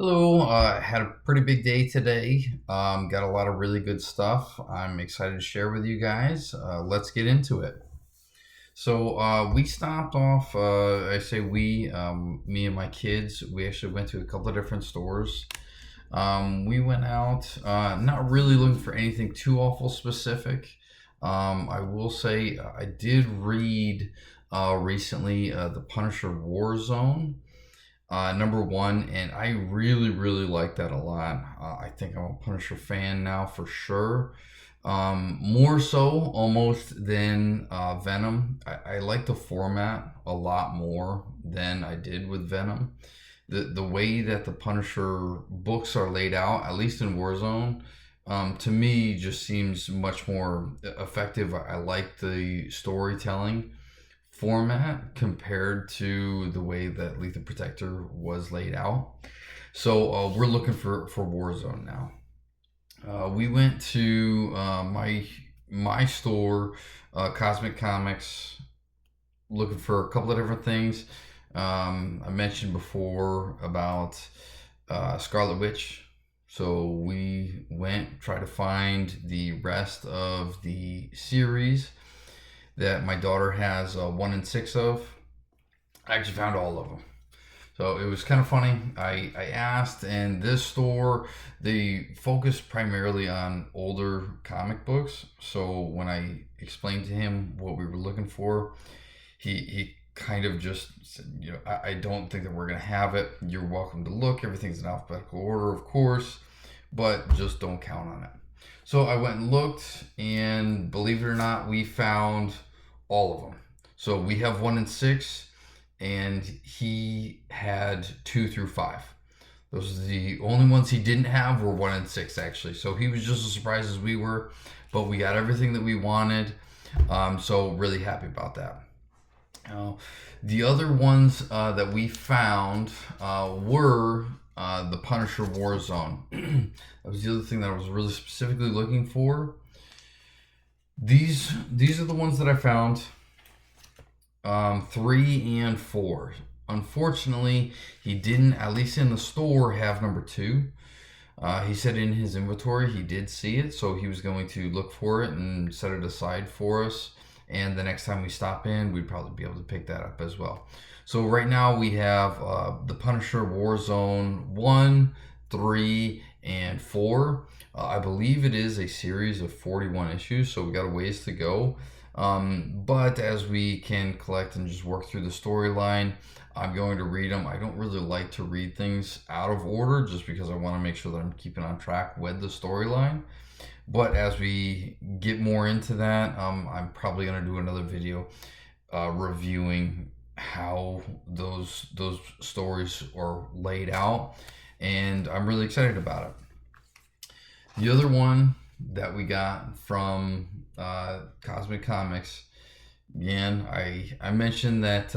Hello, had a pretty big day today. Got a lot of really good stuff. I'm excited to share with you guys. Let's get into it. So we stopped off. I say we, me and my kids. We actually went to a couple of different stores. We went out, not really looking for anything too awful specific. I will say I did read recently The Punisher Warzone number one, and I really like that a lot. I think I'm a Punisher fan now for sure. More so almost than Venom. I like the format a lot more than I did with Venom. The way that the Punisher books are laid out, at least in Warzone, to me just seems much more effective. I like the storytelling format compared to the way that Lethal Protector was laid out. So we're looking for Warzone now. We went to my store, Cosmic Comics, looking for a couple of different things. I mentioned before about Scarlet Witch. So we went try to find the rest of the series that my daughter has 1 and 6 of. I actually found all of them. So it was kind of funny. I asked, and this store, they focus primarily on older comic books. So when I explained to him what we were looking for, he kind of just said, I don't think that we're going to have it. You're welcome to look. Everything's in alphabetical order, of course, but just don't count on it. So I went and looked, and believe it or not, we found all of them. So we have 1 and 6, and he had 2 through 5. Those are the only ones he didn't have were 1 and 6 actually. So he was just as surprised as we were, but we got everything that we wanted. So really happy about that. The other ones that we found were the Punisher Warzone. That was the other thing that I was really specifically looking for. These are the ones that I found. 3 and 4. Unfortunately, he didn't, at least in the store, have number 2. He said in his inventory he did see it, so he was going to look for it and set it aside for us. And the next time we stop in, we'd probably be able to pick that up as well. So right now we have the Punisher Warzone 1, 3, and 4. I believe it is a series of 41 issues, so we got a ways to go. But as we can collect and just work through the storyline, I'm going to read them. I don't really like to read things out of order just because I want to make sure that I'm keeping on track with the storyline. But as we get more into that, I'm probably going to do another video reviewing how those stories are laid out, and I'm really excited about it. The other one that we got from Cosmic Comics, again, I mentioned that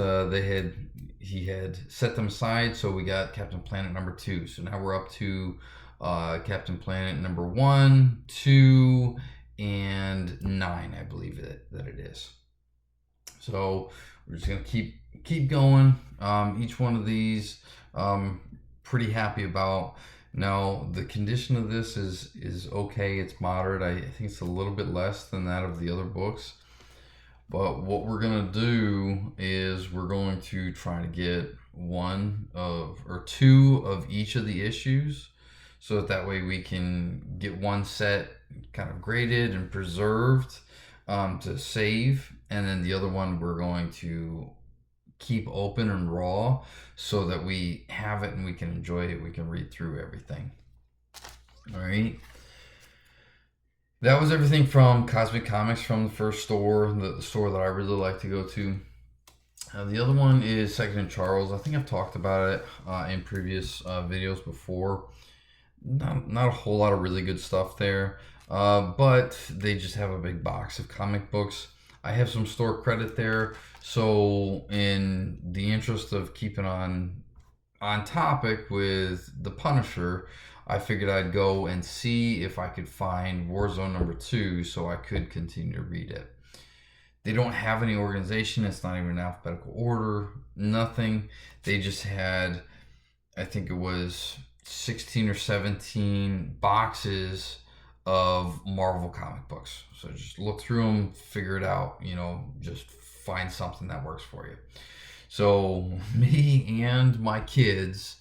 he had set them aside, so we got Captain Planet number 2. So now we're up to Captain Planet number 1, 2, and 9, I believe that it is. So we're just gonna keep going. Each one of these, pretty happy about. Now the condition of this is okay. It's moderate. I think it's a little bit less than that of the other books. But what we're gonna do is we're going to try to get 1 or 2 of each of the issues, so that way we can get one set kind of graded and preserved to save, and then the other one we're going to keep open and raw so that we have it and we can enjoy it. We can read through everything. All right. That was everything from Cosmic Comics, from the first store, the store that I really like to go to. The other one is Second and Charles. I think I've talked about it in previous videos before. Not a whole lot of really good stuff there, but they just have a big box of comic books. I have some store credit there, so in the interest of keeping on topic with the Punisher, I figured I'd go and see if I could find Warzone number 2 so I could continue to read it. They don't have any organization. It's not even in alphabetical order. Nothing. They just had, I think it was 16 or 17 boxes of Marvel comic books. So just look through them, figure it out, just find something that works for you. So me and my kids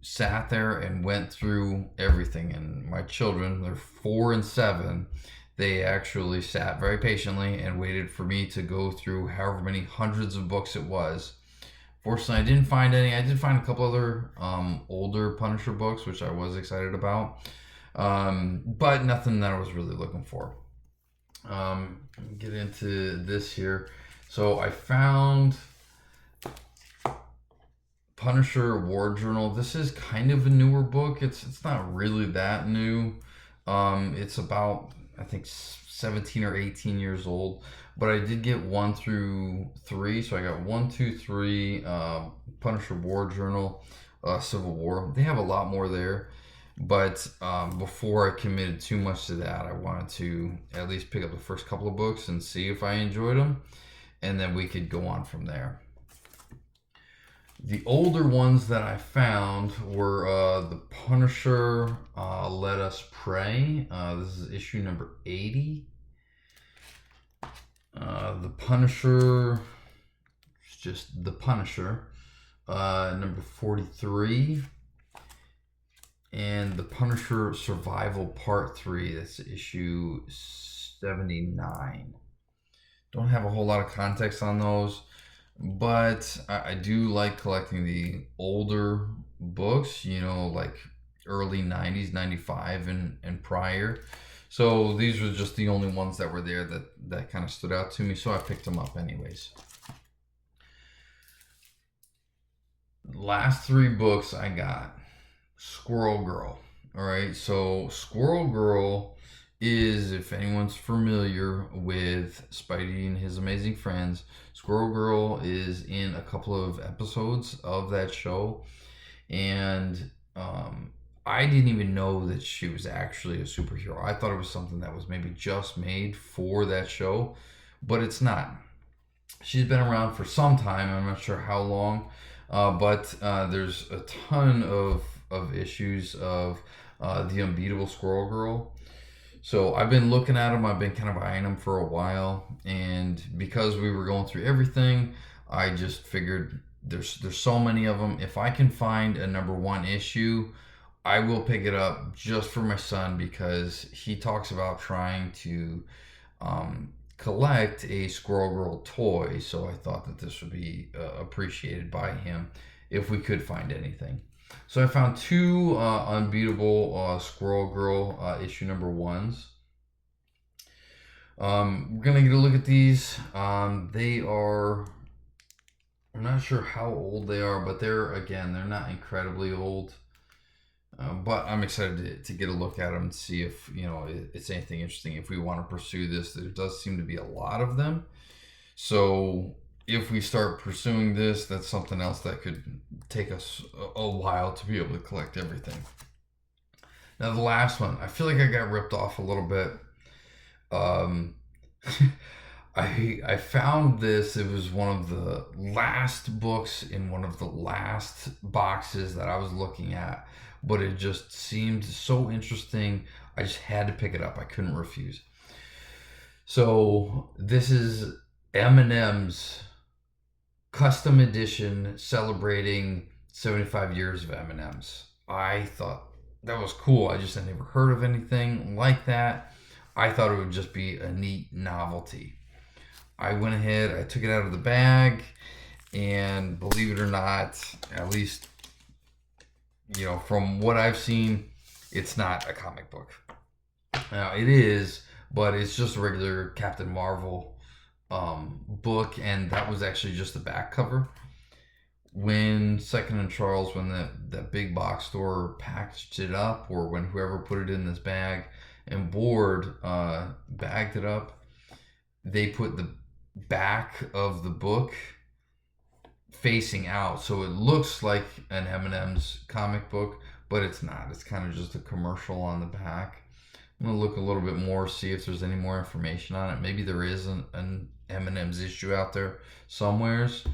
sat there and went through everything. And my children, they're 4 and 7, they actually sat very patiently and waited for me to go through however many hundreds of books it was. Fortunately, I didn't find any. I did find a couple other older Punisher books, which I was excited about, but nothing that I was really looking for. Get into this here. So I found Punisher War Journal. This is kind of a newer book. It's not really that new. It's about, I think, 17 or 18 years old. But I did get 1 through 3. So I got 1, 2, 3, Punisher War Journal, Civil War. They have a lot more there. But before I committed too much to that, I wanted to at least pick up the first couple of books and see if I enjoyed them. And then we could go on from there. The older ones that I found were the Punisher Let Us Pray. This is issue number 80. The Punisher, it's just The Punisher, number 43. And The Punisher Survival Part 3, that's issue 79. Don't have a whole lot of context on those, but I do like collecting the older books, like early 90s, 95 and prior. So these were just the only ones that were there that kind of stood out to me, so I picked them up anyways. Last 3 books I got. Squirrel Girl. All right, so Squirrel Girl is, if anyone's familiar with Spidey and His Amazing Friends, Squirrel Girl is in a couple of episodes of that show. And I didn't even know that she was actually a superhero. I thought it was something that was maybe just made for that show, but it's not. She's been around for some time. I'm not sure how long, but there's a ton of issues of The Unbeatable Squirrel Girl. So I've been looking at them. I've been kind of eyeing them for a while, and because we were going through everything, I just figured there's so many of them. If I can find a number 1 issue, I will pick it up just for my son, because he talks about trying to collect a Squirrel Girl toy. So I thought that this would be appreciated by him if we could find anything. So I found 2 Unbeatable Squirrel Girl issue number 1s. We're going to get a look at these. They are, I'm not sure how old they are, but they're not incredibly old. But I'm excited to get a look at them and see if, it's anything interesting. If we want to pursue this, there does seem to be a lot of them. So if we start pursuing this, that's something else that could take us a while to be able to collect everything. Now the last one, I feel like I got ripped off a little bit. I found this. It was one of the last books in one of the last boxes that I was looking at, but it just seemed so interesting. I just had to pick it up. I couldn't refuse. So this is Eminem's custom edition celebrating 75 years of M&M's. I thought that was cool. I just had never heard of anything like that. I thought it would just be a neat novelty. I went ahead, I took it out of the bag, and believe it or not, at least, from what I've seen, it's not a comic book. Now, it is, but it's just a regular Captain Marvel book, and that was actually just the back cover. When Second and Charles, when that big box store packaged it up, or when whoever put it in this bag and bagged it up, they put the back of the book facing out, so it looks like an M&M's comic book, but it's not. It's kind of just a commercial on the back. I'm gonna look a little bit more, see if there's any more information on it. Maybe there is an M&M's issue out there somewheres.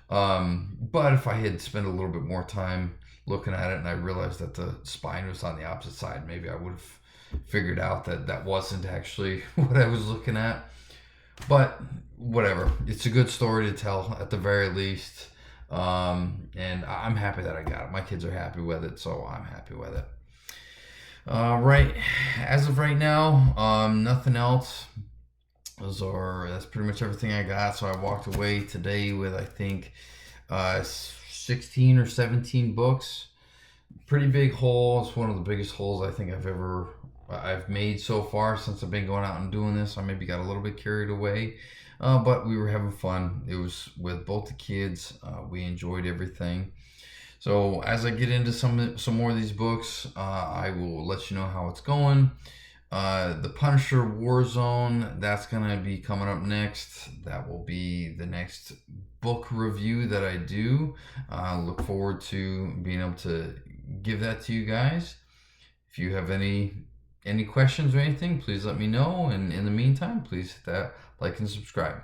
But if I had spent a little bit more time looking at it and I realized that the spine was on the opposite side, maybe I would have figured out that that wasn't actually what I was looking at. But whatever, it's a good story to tell at the very least. And I'm happy that I got it. My kids are happy with it, so I'm happy with it. Right, as of right now, nothing else. That's pretty much everything I got. So I walked away today with, I think, 16 or 17 books. Pretty big haul. It's one of the biggest hauls I think I've made so far since I've been going out and doing this. I maybe got a little bit carried away, but we were having fun. It was with both the kids. We enjoyed everything. So as I get into some more of these books, I will let you know how it's going. The Punisher Warzone, that's going to be coming up next. That will be the next book review that I do. Look forward to being able to give that to you guys. If you have any questions or anything, please let me know. And in the meantime, please hit that like and subscribe.